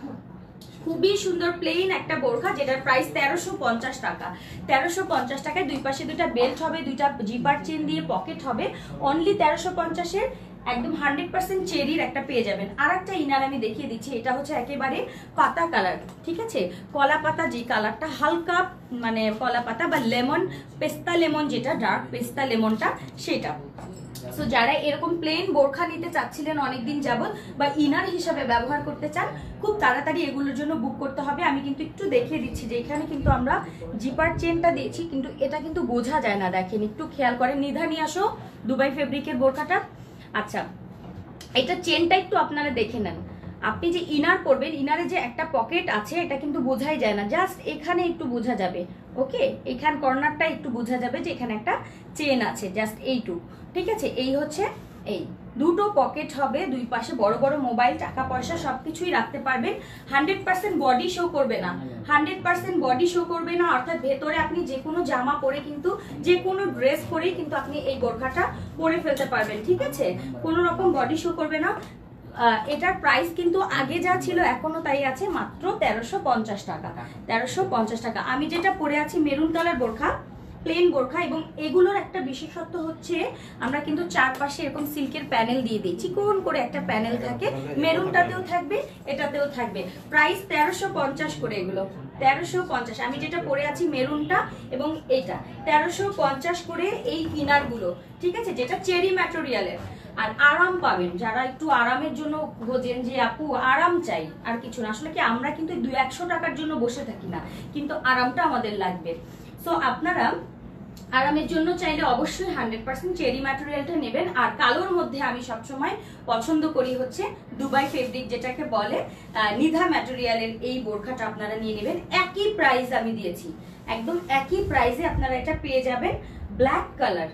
খুবই সুন্দর প্লেন একটা বোরখা, যেটার প্রাইস 1350 টাকা। 1350 টাকায় দুই পাশে দুইটা বেল্ট হবে, দুইটা জিপার চেন দিয়ে পকেট হবে। অনলি 1350-এর একদম 100% চেরির একটা পেয়ে যাবেন। আর একটা ইনার আমি দেখিয়ে দিচ্ছি, এটা হচ্ছে একেবারে পাতা কালার, ঠিক আছে? কলা পাতা, যে কালারটা হালকা মানে কলা পাতা বা লেমন, পেস্তা লেমন, যেটা ডার্ক পেস্তা লেমনটা, সেটা। সো যারা এরকম প্লেন বোরখা নিতে চাচ্ছিলেন অনেকদিন যাবত, বা ইনার হিসাবে ব্যবহার করতে চান, খুব তাড়াতাড়ি এগুলোর জন্য বুক করতে হবে। আমি কিন্তু একটু দেখিয়ে দিচ্ছি যে এখানে কিন্তু আমরা জিপার চেনটা দিয়েছি, কিন্তু এটা কিন্তু বোঝা যায় না, দেখেন একটু খেয়াল করেন। নিধা নিয়ে আসো দুবাই ফেব্রিকের বোরখাটা। আচ্ছা, এটা চেনটা একটু আপনারা দেখে নেন। আপনি যে ইনার পরবেন, ইনারে যে একটা পকেট আছে, এটা কিন্তু বোঝাই যায় না, জাস্ট এখানে একটু বোঝা যাবে। ওকে, এখান কর্নারটা একটু বোঝা যাবে যে এখানে একটা চেন আছে, জাস্ট এইটুকু, ঠিক আছে? এই হচ্ছে, এই দুটো পকেট হবে, দুই পাশে বড় বড় মোবাইল, টাকা পয়সা সবকিছুই রাখতে পারবেন। 100% বডি শো করবে না, 100% বডি শো করবে না, অর্থাৎ ভেতরে আপনি যে কোনো জামা পরে কিন্তু, যে কোনো ড্রেস পরেই কিন্তু আপনি এই বোরখাটা পরে ফেলতে পারবেন, ঠিক আছে? কোনো রকম বডি শো করবে না। এটার প্রাইস কিন্তু আগে যা ছিল এখনো তাই আছে, মাত্র 1350 টাকা। 1350 টাকা। আমি যেটা পরে আছি মেরুন কালার বোরখা, প্লেন বোরখা, এবং এগুলোর একটা বিশেষত্ব হচ্ছে আমরা কিন্তু চারপাশে এরকম সিল্কের প্যানেল দিয়ে দিই, চিকন করে একটা প্যানেল থাকে, মেরুনটাতেও থাকবে, এটাতেও থাকবে। প্রাইস 1350 করে এগুলো, 1350। আমি যেটা পরে আছি মেরুনটা এবং এটা 1350 করে এই ইনারগুলো, ঠিক আছে? যেটা চেরি ম্যাটেরিয়ালের। আর আরাম পাবেন, যারা একটু আরামের জন্য খোঁজেন যে আপু আরাম চাই, আর কিছু না। আসলে কি আমরা কিন্তু 200-100 টাকার জন্য বসে থাকি না, কিন্তু আরামটা আমাদের লাগবে। সো আপনারা আরামের জন্য চাইলে অবশ্যই 100% চেরি ম্যাটেরিয়ালটা নেবেন। আর কালোর মধ্যে আমি সবসময় পছন্দ করি হচ্ছে দুবাই ফেব্রিক, যেটাকে বলে নিধা ম্যাটেরিয়ালের এই বোরখাটা আপনারা নিয়ে নেবেন। একই প্রাইস আমি দিয়েছি, একদম একই প্রাইসে আপনারা এটা পেয়ে যাবেন। ব্ল্যাক কালার,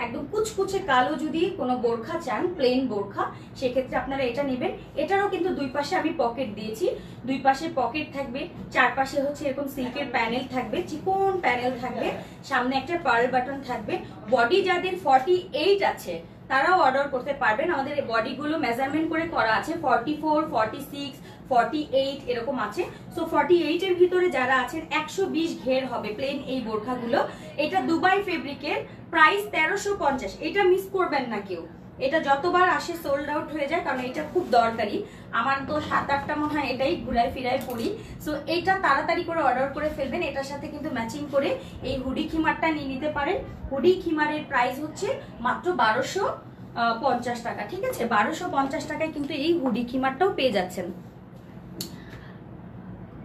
একদম কুচকুচে কালো যদি কোনো বোরখা চান, প্লেন বোরখা, সেক্ষেত্রে আপনারা এটা নেবেন। এটারও কিন্তু দুই পাশে আমি পকেট দিয়েছি, দুই পাশে পকেট থাকবে, চারপাশে হচ্ছে এরকম সিল্কের প্যানেল থাকবে, চিকন প্যানেল থাকবে, সামনে একটা পার্ল বাটন থাকবে। বডি যাদের 48 আছে তারাও অর্ডার করতে পারবেন। আমাদের বডিগুলো মেজারমেন্ট করে করা আছে, 44, 46, 48 এরকম আছে। সো 48 এর ভিতরে যারা আছেন 120 ঘের হবে প্লেন এই বোরখাগুলো। এটা দুবাই ফেব্রিকের, প্রাইস 1350। এটা মিস করবেন না কেউ, এটা যতবার আসে সোল্ড আউট হয়ে যায়, কারণ এটা খুব দরকারি। আমার তো 7-8টা মনে হয় এটাই ঘুরায় ফিরায় পড়ি। সো এটা তাড়াতাড়ি করে অর্ডার করে ফেলবেন। এটার সাথে কিন্তু ম্যাচিং করে এই হুডি খিমারটা নিয়ে নিতে পারেন। হুডি খিমারের প্রাইস হচ্ছে মাত্র 1250 টাকা, ঠিক আছে? 1250 টাকায় কিন্তু এই হুডি খিমারটাও পেয়ে যাচ্ছেন।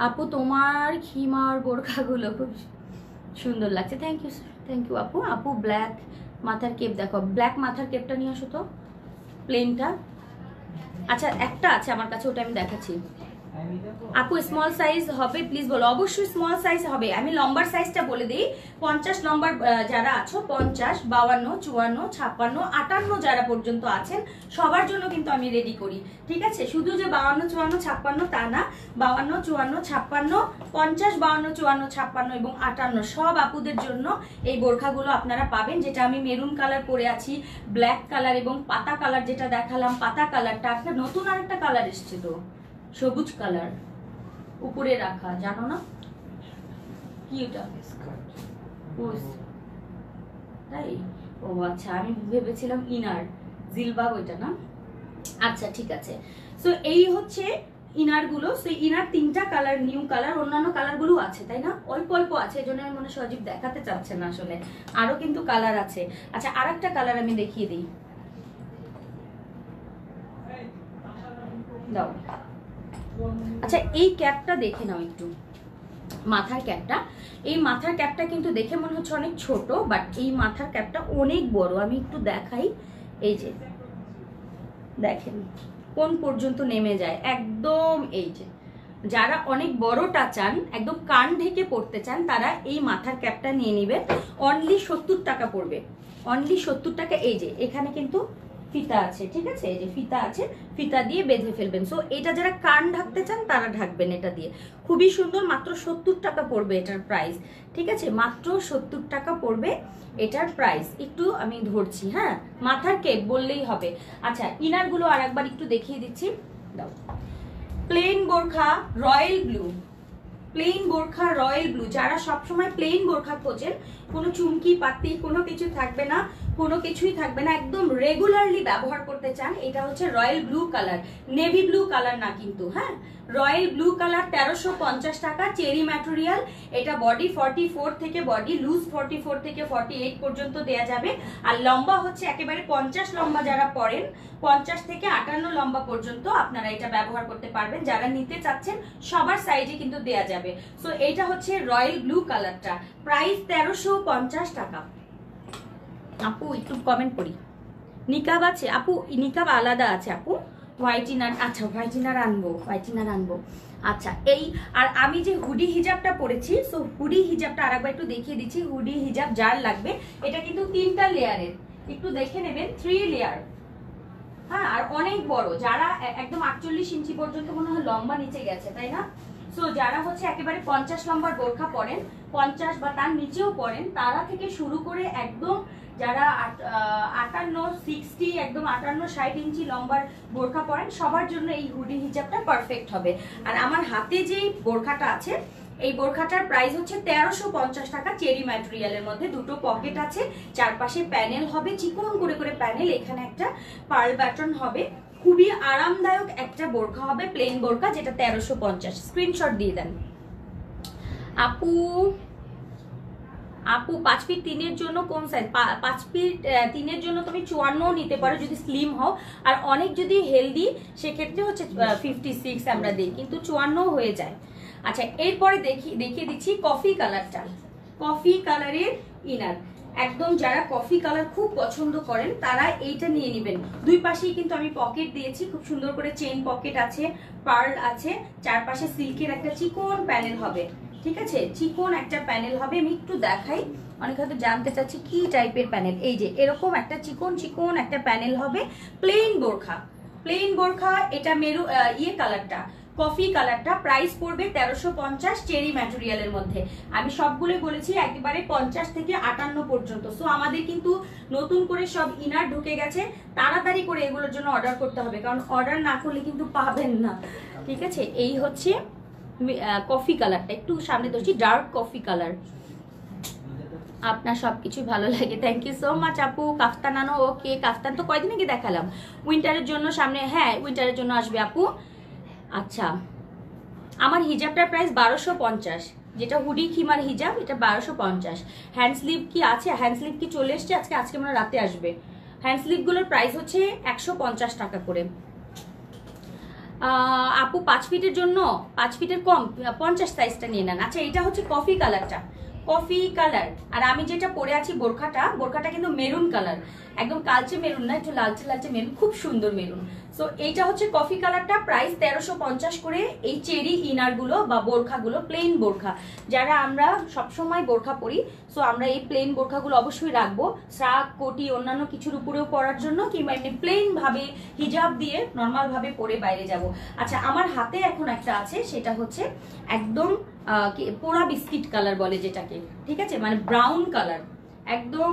আপু তোমার খিমার বোরখাগুলো খুব সুন্দর লাগছে, থ্যাংক ইউ আপু। আপু ব্ল্যাক মাথার কেপ দেখো, ব্ল্যাক মাথার কেপটা নিয়ে আসো তো, প্লেনটা। আচ্ছা একটা আছে আমার কাছে, ওটা আমি দেখাচ্ছি। আপু স্মল সাইজ হবে প্লিজ বলো। অবশ্যই স্মল সাইজ হবে। আমি লম্বার সাইজটা বলে দিই, 50 নম্বর যারা আছো, 50, 52, 54, 56, 58 যারা পর্যন্ত আছেন সবার জন্য কিন্তু আমি রেডি করি, ঠিক আছে? শুধু যে 52, 54, 56 তা না, 52, 54, 56, 50, 52, 54, 56 এবং 58 সব আপুদের জন্য এই বোরখাগুলো আপনারা পাবেন। যেটা আমি মেরুন কালার পরে আছি, ব্ল্যাক কালার এবং পাতা কালার যেটা দেখালাম, পাতা কালারটা একটা নতুন আরেকটা কালার এসছে, তো সবুজ কালার উপরে রাখা, জানো না কি ওটা? তাই? ও আচ্ছা, আমি ভেবেছিলাম ইনার জিলবাব ওইটা না। আচ্ছা ঠিক আছে। সো এই হচ্ছে ইনার গুলো। সো ইনার 3টা কালার, নিউ কালার, অন্যান্য কালার গুলো আছে তাই না? অল্প অল্প আছে, এই জন্য আমি মনে সজীব দেখাতে চাচ্ছে না, আসলে আরো কিন্তু কালার আছে। আচ্ছা আর একটা কালার আমি দেখিয়ে দিই, দাও। আচ্ছা এই ক্যাপটা দেখে নাও একটু, মাথার ক্যাপটা। এই মাথার ক্যাপটা কিন্তু দেখে মনে হচ্ছে অনেক ছোট, বাট এই মাথার ক্যাপটা অনেক বড়। আমি একটু দেখাই, এই যে দেখেন কোন পর্যন্ত নেমে যায় একদম। এই যে যারা অনেক বড়টা চান, একদম কান ঢেকে পড়তে চান, তারা এই মাথার ক্যাপটা নিয়ে নেবেন। অনলি 70 টাকা পড়বে, অনলি 70 টাকা। এই যে এখানে কিন্তু ফিতা আছে, ঠিক আছে? এই যে ফিতা আছে, ফিতা দিয়ে বেঁধে ফেলবেন। সো এটা যারা কান ঢাকতে চান তারা ঢাকবেন এটা দিয়ে। খুবই সুন্দর, মাত্র 70 টাকা পড়বে এটার প্রাইস, ঠিক আছে? মাত্র 70 টাকা পড়বে এটার প্রাইস। একটু আমি ধরছি, হ্যাঁ, মাথার কেপ বললেই হবে। আচ্ছা ইনার গুলো আর একবার একটু দেখিয়ে দিচ্ছি, দাও। প্লেন বোরখা রয়্যাল ব্লু, প্লেন বোরখা রয়্যাল ব্লু, যারা সবসময় প্লেন বোরখা খোঁজেন, কোনো চুমকি পাতি কোনো কিছু থাকবে না, কোনো কিছুই থাকবে না, একদম রেগুলারলি ব্যবহার করতে চান, এটা হচ্ছে royal blue colour, navy blue colour না কিন্তু, হ্যাঁ, রয়্যাল ব্লু কালার। 1350 টাকা, চেরি ম্যাটেরিয়াল। এটা বডি 44 থেকে, বডি লুজ 44 থেকে 48 পর্যন্ত দেয়া যাবে। আর লম্বা হচ্ছে একেবারে 50 লম্বা যারা পরেন, 50 থেকে 58 লম্বা পর্যন্ত আপনারা এটা ব্যবহার করতে পারবেন। যারা নিতে চাচ্ছেন সবার সাইজে কিন্তু দেয়া যাবে। সো এটা হচ্ছে রয়্যাল ব্লু কালারটা, প্রাইস 1350 টাকা। আপু একটু কমেন্ট করি, নিকাব আছে আপু? নিকাব আলাদা আছে আপু, হোয়াইট ইনার। আচ্ছা হোয়াইট ইনার আনবো, হোয়াইট ইনার আনবো। আচ্ছা এই আর আমি যে হুডি হিজাবটা পরেছি, সো হুডি হিজাবটা আরেকবার একটু দেখিয়ে দিচ্ছি। হুডি হিজাব যার লাগবে, এটা কিন্তু 3টা লেয়ারের, একটু দেখে নেবেন, 3 লেয়ার, হ্যাঁ, আর অনেক বড়। যারা একদম 48 ইঞ্চি পর্যন্ত মনে হয় লম্বা নিচে গেছে, তাই না? সো যারা হচ্ছে একেবারে 50 লম্বার বোরখা পরেন, 50 বা তার নিচেও পরেন, তারা থেকে শুরু করে একদম যারা 58, 60, একদম 58, 60 ইঞ্চি লম্বার বোরখা পরেন, সবার জন্য এই হুডি হিজাবটা পারফেক্ট হবে। আর আমার হাতে যে বোরখাটা আছে, এই বোরখাটার প্রাইস হচ্ছে 1350 টাকা, চেরি ম্যাটেরিয়ালের মধ্যে, দুটো পকেট আছে, চারপাশে প্যানেল হবে, চিকন করে করে প্যানেল, এখানে একটা পার্ল বাটন হবে। খুবই আরামদায়ক একটা বোরখা হবে, প্লেন বোরখা, যেটা 1350। স্ক্রিনশট দিয়ে দেন আপু। আপু 5 ফিট 3-এর জন্য কোন সাইজ? 5 ফিট 3-এর জন্য তুমি 54 নিতে পারো যদি স্লিম হও, আর অনেক যদি হেলদি সেক্ষেত্রে হচ্ছে 56 আমরা দিই, কিন্তু 54 হয়ে যায়। আচ্ছা এরপরে দেখিয়ে দিচ্ছি কফি কালারটা, কফি কালারের ইনার। একদম যারা কফি কালার খুব পছন্দ করেন তারা এইটা নিয়ে নেবেন। দুই পাশেই কিন্তু আমি পকেট দিয়েছি, খুব সুন্দর করে চেইন পকেট আছে, পার্ল আছে, চারপাশে সিল্কের একটা চিকন প্যানেল হবে, ঠিক আছে? চিকন একটা প্যানেল হবে। আমি একটু দেখাই, অনেকে হয়তো জানতে চাচ্ছি কি টাইপের প্যানেল। এই যে এরকম একটা চিকন চিকন একটা প্যানেল হবে, প্লেন বোরখা, প্লেন বোরখা। এটা মেরু কালারটা, কফি কালারটা, প্রাইস পড়বে 1350 চেরি ম্যাটেরিয়ালের মধ্যে। আমি সবগুলোই বলেছি একেবারে 50 থেকে 58 পর্যন্ত। সো আমাদের কিন্তু নতুন করে সব ইনার ঢুকে গেছে, তাড়াতাড়ি করে এগুলোর জন্য অর্ডার করতে হবে, কারণ অর্ডার না করলে কিন্তু পাবেন না। ঠিক আছে, এই হচ্ছে কফি কালারটা, একটু সামনে ধরছি, ডার্ক কফি কালার। আপনার সবকিছু ভালো লাগে, থ্যাংক ইউ সো মাচ আপু। কাফতান আনো, ওকে। কাফতান তো কয়দিন আগে দেখালাম, উইন্টারের জন্য সামনে, হ্যাঁ উইন্টারের জন্য আসবে আপু। আচ্ছা, আমার হিজাবটার প্রাইস 1250, যেটা হুডি খিমার হিজাব, এটা 1250। হ্যান্ড স্লিভ কি আছে? হ্যান্ড স্লিভ কি চলে এসছে আজকে মনে রাতে আসবে। হ্যান্ড স্লিভগুলোর প্রাইস হচ্ছে 150 টাকা করে। আপু 5 ফিটের জন্য, 5 ফিটের কম 50 সাইজটা নিয়ে নেন। আচ্ছা, এটা হচ্ছে কফি কালারটা, কফি কালার। আর আমি যেটা পরে আছি বোরখাটা কিন্তু মেরুন কালার, একদম কালচে মেরুন না, একটু লালচে লালচে মেরুন, খুব সুন্দর মেরুন। সো এইটা হচ্ছে কফি কালারটা, প্রাইস 1350 করে। এই চেরি ইনার গুলো বা বোরখাগুলো, প্লেন বোরখা, যারা আমরা সবসময় বোরখা পরি, সো আমরা এই প্লেন বোরখাগুলো অবশ্যই রাখবো, শ্রাক কোটি অন্যান্য কিছুর উপরেও পরার জন্য, কিংবা এমনি প্লেন ভাবে হিজাব দিয়ে নর্মাল ভাবে পরে বাইরে যাব। আচ্ছা, আমার হাতে এখন একটা আছে, সেটা হচ্ছে একদম পোড়া বিস্কিট কালার বলে যেটাকে, ঠিক আছে, মানে ব্রাউন কালার, একদম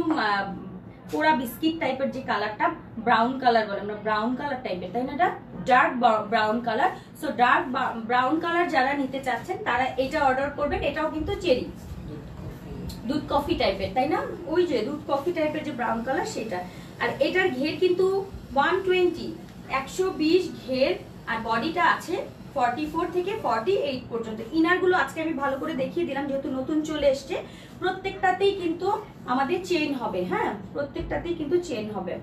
পোড়া বিস্কিট টাইপের যে কালারটা, ব্রাউন কালার বলে, আমরা ব্রাউন কালার টাইপের, তাই না? এটা dark brown colour. So dark brown colour যারা নিতে চাচ্ছেন তারা এটা অর্ডার করবেন। এটাও কিন্তু চেরি দুধ কফি টাইপের, তাই না? ওই যে দুধ কফি টাইপের যে ব্রাউন কালার, সেটা। আর এটার ঘের কিন্তু 120 ঘের, আর বডিটা আছে 44 থেকে 48 পর্যন্ত। ইনারগুলো আজকে আমি ভালো করে দেখিয়ে দিলাম, যেহেতু নতুন চলে এসছে। প্রত্যেকটাতেই কিন্তু আমাদের চেইন হবে, হ্যাঁ প্রত্যেকটাতেই কিন্তু চেইন হবে।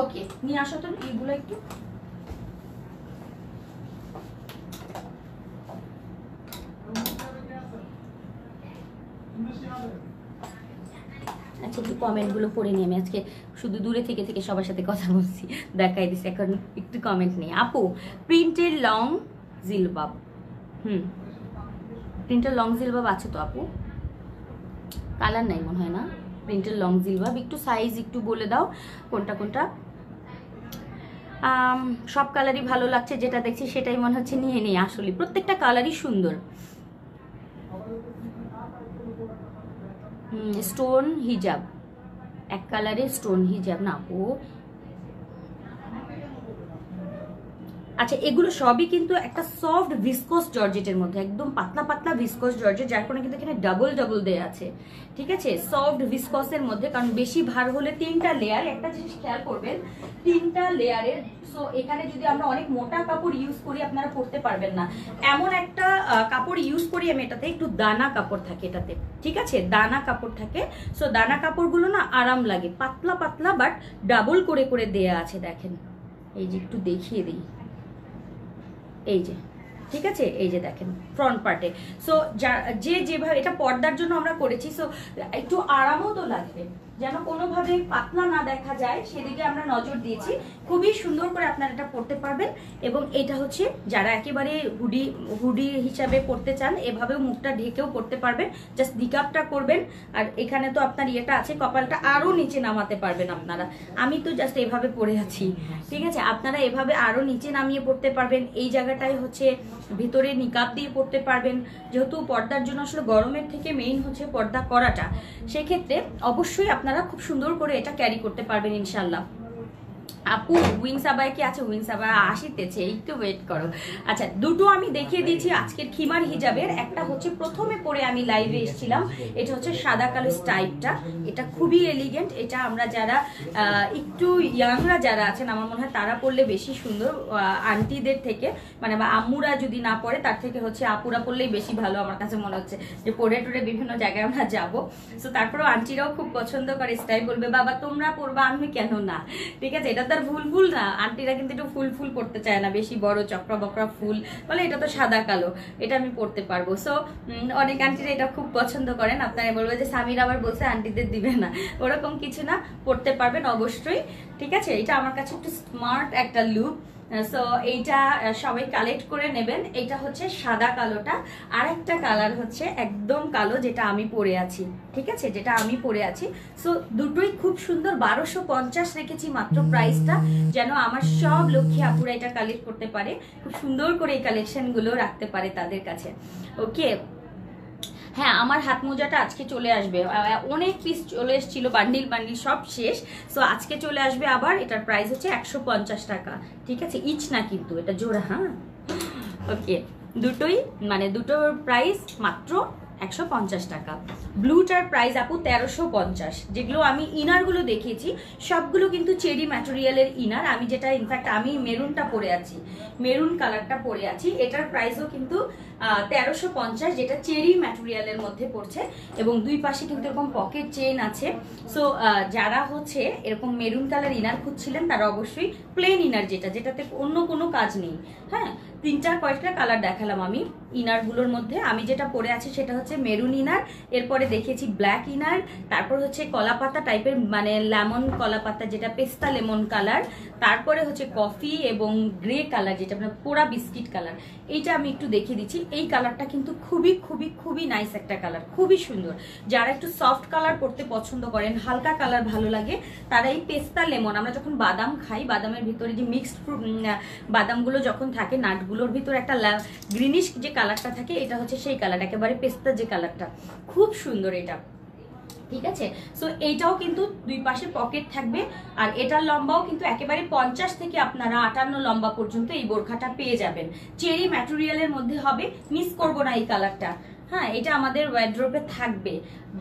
ওকে, নিয়ে আসো তো এইগুলো একটু। আচ্ছা, একটু কমেন্টগুলো পড়ে নিই। আমি আজকে শুধু দূরে থেকে থেকে সবার সাথে কথা বলছি, দেখাই দিচ্ছি। এখন একটু কমেন্ট নেই। আপু, প্রিন্টের লং জিলবাব, প্রিন্টের লং জিলবাব আছে তো আপু? কালার নাই মনে হয় না প্রিন্টের লং জিলবাব। একটু সাইজ একটু বলে দাও কোনটা কোনটা। সব কালারই ভালো লাগছে, যেটা দেখছি সেটাই মনে হচ্ছে নিয়ে নিই। আসলে প্রত্যেকটা কালারই সুন্দর। স্টোন হিজাব, এক কালারের স্টোন হিজাব না আপু? আচ্ছা, এগুলো সবই কিন্তু একটা সফট ভিসকোস জর্জেটের মধ্যে, একদম পাতলা পাতলা ভিসকোস জর্জেট, যার কারণে কিন্তু এখানে ডাবল ডাবল দেয়া আছে, ঠিক আছে? সফট ভিসকোসের মধ্যে, কারণ বেশি ভার হলে 3টা লেয়ার, একটা জিনিস খেয়াল করবেন, 3টা লেয়ারের। সো এখানে যদি আমরা অনেক মোটা কাপড় ইউজ করি, আপনারা পরতে পারবেন না। এমন একটা কাপড় ইউজ করি আমি, এটাতে একটু দানা কাপড় থাকে এটাতে, ঠিক আছে, দানা কাপড় থাকে। সো দানা কাপড়গুলো না আরাম লাগে, পাতলা পাতলা বাট ডাবল করে করে দেয়া আছে। দেখেন, এই যে একটু দেখিয়ে দিই, এই যে, ঠিক আছে, এই যে দেখেন ফ্রন্ট পার্টে। সো যেভাবে এটা পর্দার জন্য আমরা করেছি, সো একটু আরামও তো লাগবে, যেন কোনোভাবে পাতলা না দেখা যায়, সেদিকে আমরা নজর দিয়েছি। খুবই সুন্দর করে আপনারা এটা পরতে পারবেন। এবং এটা হচ্ছে যারা একেবারে হুডি হিসাবে পরতে চান, এভাবেও মুখটা ঢেকেও পরতে পারবেন, জাস্ট নিকাবটা করবেন। আর এখানে তো আপনার ইয়েটা আছে, কপালটা আরো নিচে নামাতে পারবেন আপনারা। আমি তো জাস্ট এভাবে পরে আছি, ঠিক আছে, আপনারা এভাবে আরো নিচে নামিয়ে পড়তে পারবেন। এই জায়গাটাই হচ্ছে ভিতরে নিকাব দিয়ে পড়তে পারবেন, যেহেতু পর্দার জন্য আসলে গরমের থেকে মেইন হচ্ছে পর্দা করাটা। সেক্ষেত্রে অবশ্যই আপনারা খুব সুন্দর করে এটা ক্যারি করতে পারবেন ইনশাল্লাহ। আপু, উইংস আবায় কি আছে? উইংস আবায় আসিতেছে, একটু ওয়েট করো। আচ্ছা, দুটো আমি দেখিয়ে দিয়েছি আজকের খিমার হিজাবের। একটা হচ্ছে প্রথমে পরে আমি লাইভে এসেছিলাম, এটা হচ্ছে সাদা কালো স্টাইপটা, এটা খুবই এলিগেন্ট। এটা আমরা যারা একটু ইয়াংরা যারা আছেন, আমার মনে হয় তারা পরলে বেশি সুন্দর, আন্টিদের থেকে, মানে বা আম্মুরা যদি না পরে তার থেকে হচ্ছে আপুরা পরলেই বেশি ভালো। আমার কাছে মনে হচ্ছে যে পরে টরে বিভিন্ন জায়গায় আমরা যাবো, সো তারপরেও আন্টিরাও খুব পছন্দ করে, স্টাইল বলবে বাবা তোমরা পরবা, আমি কেন না, ঠিক আছে। এটা তার ফুল না, আন্টিরা কিন্তু একটু ফুল পড়তে চায় না, বেশি বড় চক্রা বকরা ফুল বলে, এটা তো সাদা কালো, এটা আমি পড়তে পারবো। সো অনেক আন্টিরা এটা খুব পছন্দ করেন। আপনারা বলবে যে স্বামীর আবার বলছে আন্টিদের দিবে না, ওরকম কিছু না, পড়তে পারবেন অবশ্যই, ঠিক আছে। এটা আমার কাছে একটু স্মার্ট একটা লুক। সো এইটা সবাই কালেক্ট করে নেবেন। এটা হচ্ছে সাদা কালোটা, আর একটা কালার হচ্ছে একদম কালো যেটা আমি পরে আছি, ঠিক আছে, যেটা আমি পরে আছি। সো দুটোই খুব সুন্দর, 1250 রেখেছি মাত্র প্রাইসটা, যেন আমার সব লক্ষ্মী আপুরা এটা কালেক্ট করতে পারে, খুব সুন্দর করে এই কালেকশনগুলো রাখতে পারে তাদের কাছে। ওকে, হ্যাঁ আমার হাত মোজাটা আজকে চলে আসবে, অনেক পিস চলে এসেছিল, বান্ডিল বান্ডিল সব শেষ। সো আজকে চলে আসবে আবার। এটার প্রাইস হচ্ছে 150 টাকা, ঠিক আছে, ইচ না কিন্তু, এটা জোড়া। হ্যাঁ ওকে, দুটোই মানে দুটোর প্রাইস মাত্র 150 টাকা। ব্লুটার প্রাইস আপু 1350। যেগুলো আমি ইনারগুলো দেখিয়েছি সবগুলো কিন্তু চেরি ম্যাটেরিয়ালের ইনার। আমি যেটা ইনফ্যাক্ট আমি মেরুনটা পরে আছি, মেরুন কালারটা পরে আছি, এটার প্রাইসও কিন্তু 1350, যেটা চেরি ম্যাটেরিয়ালের মধ্যে পড়ছে, এবং দুই পাশে কিন্তু এরকম পকেট চেইন আছে। সো যারা হচ্ছে এরকম মেরুন কালার ইনার খুঁজছিলেন তারা অবশ্যই প্লেন ইনার, যেটাতে অন্য কোনো কাজ নেই। হ্যাঁ, কয়েকটা কালার দেখালাম আমি ইনারগুলোর মধ্যে। আমি যেটা পরে আছি সেটা হচ্ছে মেরুন ইনার, এরপরে দেখিয়েছি ব্ল্যাক ইনার, তারপর হচ্ছে কলাপাতা টাইপের মানে লেমন কলাপাতা, যেটা পেস্তা লেমন কালার, তারপরে হচ্ছে কফি এবং গ্রে কালার, যেটা আপনার পোড়া বিস্কিট কালার। এইটা আমি একটু দেখিয়ে দিচ্ছি। এই কালারটা কিন্তু খুবই খুবই খুবই নাইস একটা কালার, খুবই সুন্দর। যারা একটু সফট কালার পরতে পছন্দ করেন, হালকা কালার ভালো লাগে, তারা এই পেস্তা লেমন, আমরা যখন বাদাম খাই, বাদামের ভিতরে যে মিক্সড বাদামগুলো যখন থাকে, নাটগুলোর ভিতরে একটা গ্রিনিশ যে কালারটা থাকে, এটা হচ্ছে সেই কালার, একেবারে পেস্তা যে কালারটা, খুব সুন্দর এটা, ঠিক আছে। সো এইটাও কিন্তু দুই পাশে পকেট থাকবে, আর এটার লম্বাও কিন্তু একেবারে 50 থেকে আপনারা 58 লম্বা পর্যন্ত এই বোরখাটা পেয়ে যাবেন। চেরি ম্যাটেরিয়ালের মধ্যে হবে, মিস করবো না এই কালারটা। হ্যাঁ, এটা আমাদের ওয়ার্ড্রোবে থাকবে।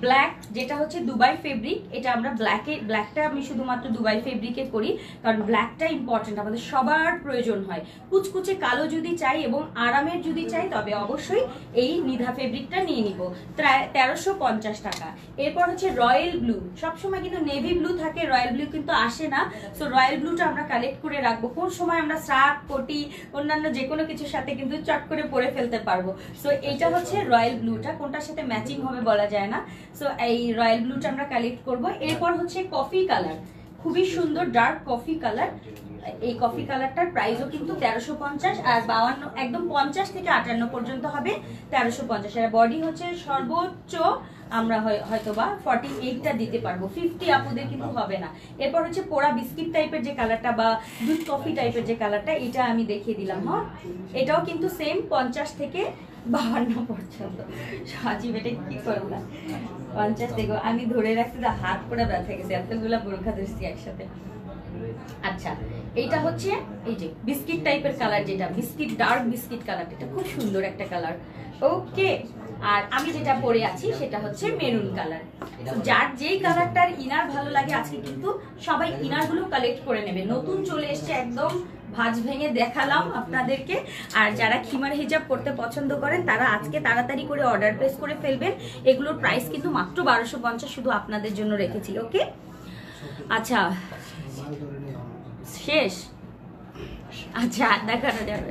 ব্ল্যাক যেটা হচ্ছে দুবাই ফেব্রিক, এটা আমরা ব্ল্যাকটা আমি শুধুমাত্র দুবাই ফেব্রিকে করি, কারণ ব্ল্যাকটা ইম্পর্টেন্ট, আমাদের সবার প্রয়োজন হয়। কুচকুচে কালো যদি চাই এবং আরামের যদি চাই, তবে অবশ্যই এই নিধা ফেব্রিকটা নিয়ে নিব, 1350 টাকা। এরপর হচ্ছে রয়্যাল ব্লু, সবসময় কিন্তু নেভি ব্লু থাকে, রয়্যাল ব্লু কিন্তু আসে না। সো রয়্যাল ব্লুটা আমরা কালেক্ট করে রাখবো, কোন সময় আমরা শার্ট, কোটি, অন্যান্য যে কোনো কিছুর সাথে কিন্তু চট করে পরে ফেলতে পারবো। সো এইটা হচ্ছে রয়্যাল ব্লুটা, কোনটার সাথে ম্যাচিং হবে বলা যায় না। সো এই রয়্যাল ব্লুটা আমরা কালেক্ট করব। এরপর হচ্ছে কফি কালার, খুবই সুন্দর ডার্ক কফি কালার। এই কফি কালারটার প্রাইসও কিন্তু 1350, আর 52 একদম 50 থেকে 58 পর্যন্ত হবে 1350। এর বডি হচ্ছে সর্বোচ্চ আমরা হয়তোবা 48টা দিতে পারবো, 50 আপুদের কিন্তু হবে না। এরপর হচ্ছে পোড়া বিস্কিট টাইপের যে কালারটা বা দুধ কফি টাইপের যে কালারটা, এটা আমি দেখিয়ে দিলাম। হ্যাঁ, এটাও কিন্তু সেম 50 থেকে 52 পর্যন্ত। সাজিব এটা কি করবো না, 50 থেকে আমি ধরে রাখতে হাত পুরো ব্যথা গেছে, এতগুলা বোরখা ধরছি একসাথে। আচ্ছা, এইটা হচ্ছে এই যে বিস্কিট টাইপের কালার, যেটা বিস্কিট ডার্ক বিস্কিট কালার, এটা খুব সুন্দর একটা কালার। ওকে, আর আমি যেটা পরে আছি সেটা হচ্ছে মেরুন কালার। যার যেই কালারটার ইনার ভালো লাগে, আজকে কিন্তু সবাই ইনার গুলো কালেক্ট করে নেবে, নতুন চলে এসছে একদম, ভাঁজ ভেঙে দেখালাম আপনাদেরকে। আর যারা খিমার হিজাব করতে পছন্দ করেন তারা আজকে তাড়াতাড়ি করে অর্ডার প্লেস করে ফেলবেন। এগুলোর প্রাইস কিন্তু মাত্র 1250, শুধু আপনাদের জন্য রেখেছি। ওকে, আচ্ছা শেষ, আচ্ছা দেখানো যাবে।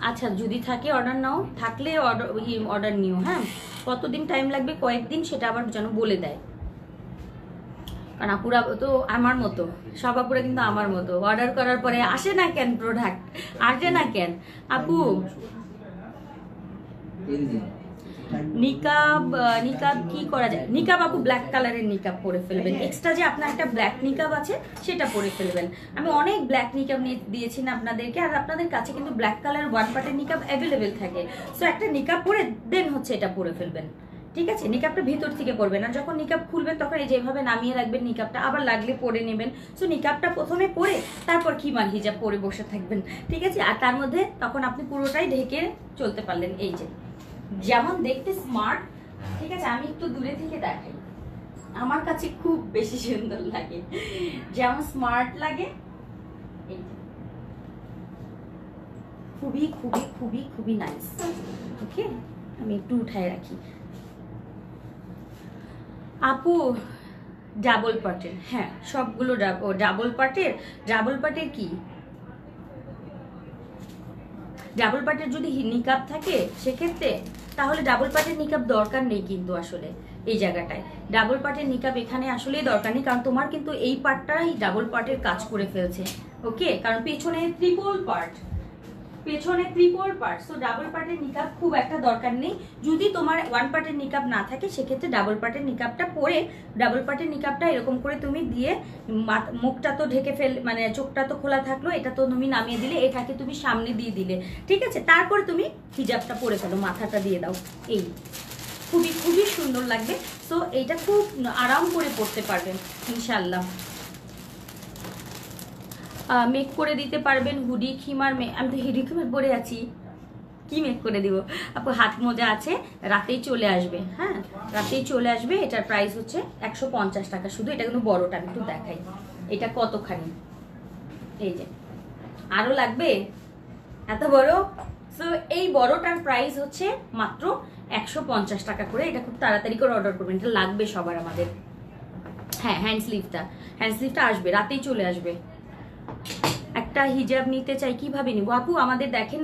আচ্ছা, যদি থাকে অর্ডার নাও, থাকলে অর্ডার নিও। হ্যাঁ, কতদিন টাইম লাগবে, কয়েকদিন, সেটা আবার যেন বলে দেয়, কারণ আপুরা তো আমার মতো, সব আপুরা কিন্তু আমার মতো, অর্ডার করার পরে আসে না কেন প্রোডাক্ট, আসে না কেন আপু। নিকাব কি করা যায়, নিকাব আপু ব্ল্যাক কালারের নিকাব পরে ফেলবেন, এক্সট্রা যে আপনার একটা ব্ল্যাক নিকাব আছে সেটা পরে ফেলবেন। আমি অনেক ব্ল্যাক নিকাব নিয়ে দিয়েছি না আপনাদেরকে, আর আপনাদের কাছে কিন্তু ব্ল্যাক কালার ওয়ান পার্টের নিকাব অ্যাভেলেবেল থাকে। সো একটা নিকাব পরে দেন হচ্ছে এটা পরে ফেলবেন, ঠিক আছে। নিকাবটা ভিতর থেকে পরবেন, আর যখন নিকাব খুলবেন তখন এই যেভাবে নামিয়ে রাখবেন নিকাবটা, আবার লাগলে পরে নেবেন। সো নিকাবটা প্রথমে পরে তারপর খিমার হিজাব পরে বসে থাকবেন, ঠিক আছে। আর তার মধ্যে তখন আপনি পুরোটাই ঢেকে চলতে পারলেন, এই যে যেমন দেখতে স্মার্ট, ঠিক আছে। আমি একটু দূরে থেকে দেখাই, আমার কাছে খুব বেশি সুন্দর লাগে, যেমন স্মার্ট লাগে, এই খুবই খুবই খুবই খুবই নাইস। ওকে, আমি একটু উঠায় রাখি। আপু ডাবল পার্টের, হ্যাঁ সবগুলো ডাবল পার্টের কি ডাবল পার্টের যদি নিকাব থাকে সেক্ষেত্রে তাহলে ডাবল পার্টের নিকাব দরকার নেই কিন্তু আসলে এই জায়গাটায় ডাবল পার্টের নিকাব এখানে আসলেই দরকার নেই, কারণ তোমার কিন্তু এই পার্টটাই ডাবল পার্টের কাজ করে ফেলছে। ওকে, কারণ পেছনে ট্রিপল পার্ট, সো ডাবল পার্টের নিকাব খুব একটা দরকার নেই। যদি তোমার ওয়ান পার্টের নিকাব না থাকে সেক্ষেত্রে ডাবল পার্টের নিকাবটা পরে, ডাবল পার্টের নিকাবটা এরকম করে তুমি দিয়ে মুখটা তো ঢেকে মানে চোখটা তো খোলা থাকলো, এটা তো তুমি নামিয়ে দিলে, এটাকে তুমি সামনে দিয়ে দিলে, ঠিক আছে। তারপরে তুমি হিজাবটা পরে ফেলো, মাথাটা দিয়ে দাও, এই খুবই খুবই সুন্দর লাগবে। সো এইটা খুব আরাম করে পরতে পারবেন ইনশাল্লাহ। মেক করে দিতে পারবেন হুডি খিমার, আমি তো হুডি খিমার পরে আছি, কি মেক করে দিব আপু? হাত মোজা আছে, রাতেই চলে আসবে। হ্যাঁ, রাতেই চলে আসবে। এটার প্রাইস হচ্ছে 150 টাকা শুধু। এটা কিন্তু বড়টা, আমি একটু দেখাই এটা কতখানি। এই যে আরো লাগবে এত বড়। সো এই বড়টার প্রাইস হচ্ছে মাত্র 150 টাকা করে। এটা খুব তাড়াতাড়ি করে অর্ডার করবেন, এটা লাগবে সবার আমাদের। হ্যাঁ, হ্যান্ড স্লিভটা আসবে, রাতেই চলে আসবে। একটা হিজাব নিতে চাই, কিভাবে নিব আপু? আমাদের দেখেন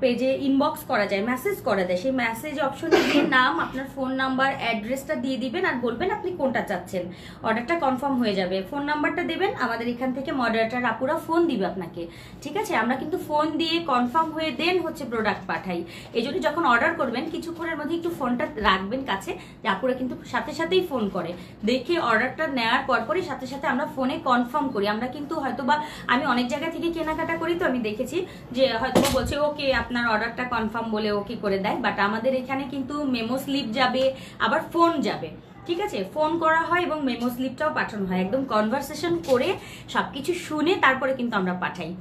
পেজে ইনবক্স করা যায়, মেসেজ করা যায়। সেই মেসেজ অপশনে গিয়ে নাম, আপনার ফোন নাম্বার, অ্যাড্রেসটা দিয়ে দিবেন আর বলবেন আপনি কোনটা চাচ্ছেন। অর্ডারটা কনফার্ম হয়ে যাবে। ফোন নাম্বারটা দেবেন, আমাদের এখান থেকে মডারেটর আপুরা ফোন দিবে আপনাকে, ঠিক আছে। আমরা কিন্তু ফোন দিয়ে কনফার্ম হয়ে দেন হচ্ছে প্রোডাক্ট পাঠাই। এই জন্য যখন অর্ডার করবেন কিছুক্ষণের মধ্যে একটু ফোনটা রাখবেন কাছে, যে আপুরা কিন্তু সাথে সাথেই ফোন করে, দেখে অর্ডারটা নেওয়ার পরপরই সাথে সাথে আমরা ফোনে কনফার্ম করি। আমরা কিন্তু হয়তোবা, আমি অনেক জায়গা থেকে কেনাকাটা করি, তো আমি দেখেছি যে হয়তো বলছে ওকে আপনার অর্ডারটা কনফার্ম বলে ওকে করে দেয়, বাট আমাদের এখানে কিন্তু মেমো স্লিপ যাবে, আবার ফোন যাবে, ঠিক আছে। ফোন করা হয় এবং মেমো স্লিপটাও পাঠানো হয়, একদম কনভারসেশন করে সবকিছু শুনে তারপরে কিন্তু আমরা পাঠাই।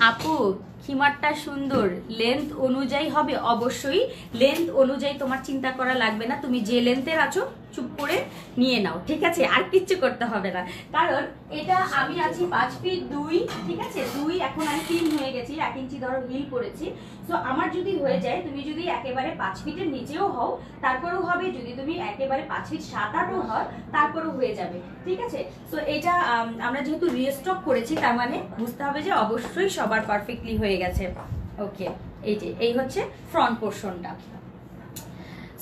আপু খিমারটা সুন্দর, লেন্থ অনুযায়ী হবে? অবশ্যই লেন্থ অনুযায়ী তোমার চিন্তা করা লাগবে না, তুমি যে লেন্থের আছো চুপ করে নিয়ে নাও, ঠিক আছে, আর কিচ্ছু করতে হবে না। কারণ এটা আমি আছি 5 ফিট 2, ঠিক আছে, 2, এখন আমি 3 হয়ে গেছি, 1 ইঞ্চি ধরো হিল করেছি। সো আমার যদি হয়ে যায়, তুমি যদি একেবারে 5 ফিটের নিচেও হও তারপরেও হবে, যদি তুমি একেবারে 5 ফিট 7-8ও হও তারপরেও হয়ে যাবে, ঠিক আছে। সো এটা আমরা যেহেতু রিস্টক করেছি, তার মানে বুঝতে হবে যে অবশ্যই সবার পারফেক্টলি হয়ে গেছে। ওকে, এই হচ্ছে ফ্রন্ট পোর্শনটা।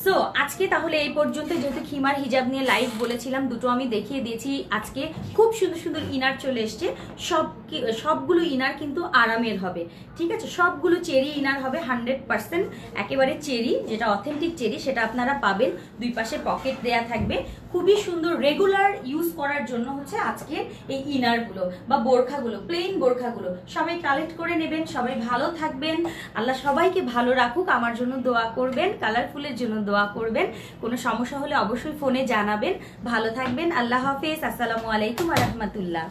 সো আজকে তাহলে এই পর্যন্ত, যেহেতু খিমার হিজাব নিয়ে লাইভ বলেছিলাম, দুটো আমি দেখিয়ে দিয়েছি। আজকে খুব সুন্দর সুন্দর ইনার চলে এসছে, সবগুলো ইনার কিন্তু আরামের হবে, ঠিক আছে। সবগুলো চেরি ইনার হবে, 100% একেবারে চেরি, যেটা অথেন্টিক চেরি সেটা আপনারা পাবেন। দুই পাশে পকেট দেয়া থাকবে, খুবই সুন্দর। রেগুলার ইউজ করার জন্য হচ্ছে আজকে এই ইনারগুলো বা বোরখাগুলো, প্লেন বোরখাগুলো সবাই কালেক্ট করে নেবেন। সবাই ভালো থাকবেন, আল্লাহ সবাইকে ভালো রাখুক। আমার জন্য দোয়া করবেন, কালারফুলের জন্য দোয়া করবেন। কোনো সমস্যা হলে অবশ্যই ফোনে জানাবেন। ভালো থাকবেন, আল্লাহ হাফেজ, আসসালামু আলাইকুম ওয়া রাহমাতুল্লাহ।